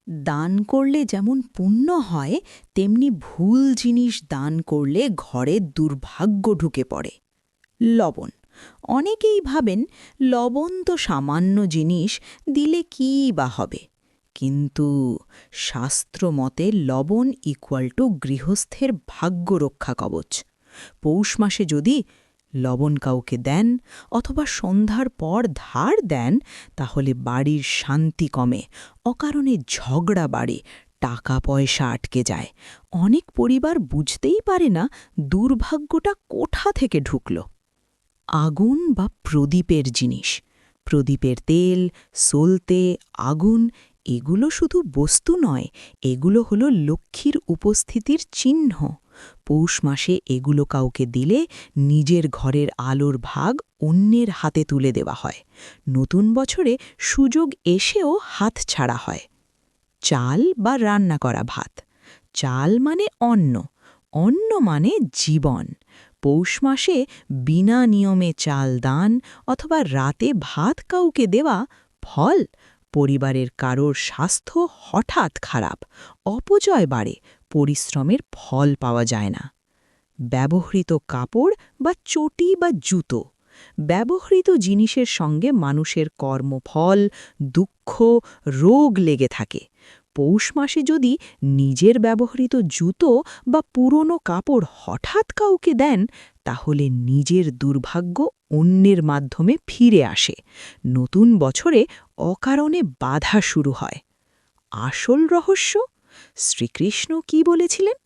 দান করলে যেমন পুণ্য হয়, তেমনি ভুল জিনিস দান করলে ঘরে দুর্ভাগ্য ঢুকে পড়ে। লবণ। অনেকেই ভাবেন লবণ তো সামান্য জিনিস, দিলে কীই বা হবে। কিন্তু শাস্ত্রমতে লবণ = গৃহস্থের ভাগ্য রক্ষা কবচ। পৌষ মাসে যদি লবণ কাউকে দেন অথবা সন্ধ্যার পর ধার দেন, তাহলে বাড়ির শান্তি কমে, অকারণে ঝগড়া বাড়ে, টাকা পয়সা আটকে যায়। অনেক পরিবার বুঝতেই পারে না দুর্ভাগ্যটা কোথা থেকে ঢুকল। আগুন বা প্রদীপের জিনিস। প্রদীপের তেল, সলতে, আগুন এগুলো শুধু বস্তু নয়, এগুলো হলো লক্ষ্মীর উপস্থিতির চিহ্ন। পৌষ মাসে এগুলো কাউকে দিলে নিজের ঘরের আলোর ভাগ অন্যের হাতে তুলে দেওয়া হয়। নতুন বছরে সুযোগ এসেও হাতছাড়া হয়। চাল বা রান্না করা ভাত। চাল মানে অন্ন, অন্ন মানে জীবন। পৌষ মাসে বিনা নিয়মে চাল দান অথবা রাতে ভাত কাউকে দেওয়া ফল পরিবারের কারোর স্বাস্থ্য হঠাৎ খারাপ, অপচয় বাড়ে, পরিশ্রমের ফল পাওয়া যায় না। ব্যবহৃত কাপড় বা চটি বা জুতো। ব্যবহৃত জিনিসের সঙ্গে মানুষের কর্মফল, দুঃখ, রোগ লেগে থাকে। পৌষ মাসে যদি নিজের ব্যবহৃত জুতো বা পুরনো কাপড় হঠাৎ কাউকে দেন, তাহলে নিজের দুর্ভাগ্য অন্যের মাধ্যমে ফিরে আসে। নতুন বছরে অকারণে বাধা শুরু হয়। আসল রহস্য? শ্রীকৃষ্ণ কি বলেছিলেন?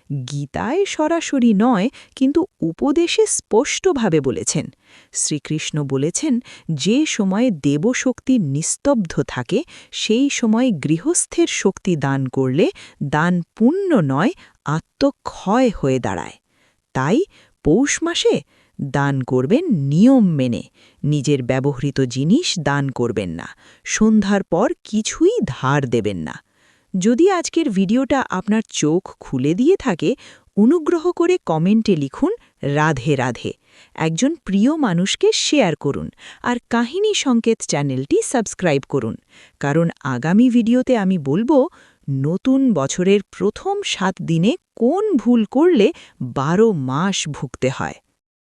গীতায় সরাসরি নয়, কিন্তু উপদেশে স্পষ্টভাবে বলেছেন। শ্রীকৃষ্ণ বলেছেন, যে সময়ে দেবশক্তি নিস্তব্ধ থাকে, সেই সময় গৃহস্থের শক্তি দান করলে দান পুণ্য নয়, আত্মক্ষয় হয়ে দাঁড়ায়। তাই পৌষ মাসে দান করবেন নিয়ম মেনে, নিজের ব্যবহৃত জিনিস দান করবেন না, সন্ধ্যার পর কিছুই ধার দেবেন না। যদি আজকের ভিডিওটা আপনার চোখ খুলে দিয়ে থাকে, অনুগ্রহ করে কমেন্টে লিখুন রাধে রাধে। একজন প্রিয় মানুষকে শেয়ার করুন, আর কাহিনী সংকেত চ্যানেলটি সাবস্ক্রাইব করুন, কারণ আগামী ভিডিওতে আমি বলবো নতুন বছরের প্রথম 7 দিনে কোন ভুল করলে 12 মাস ভুগতে হয়।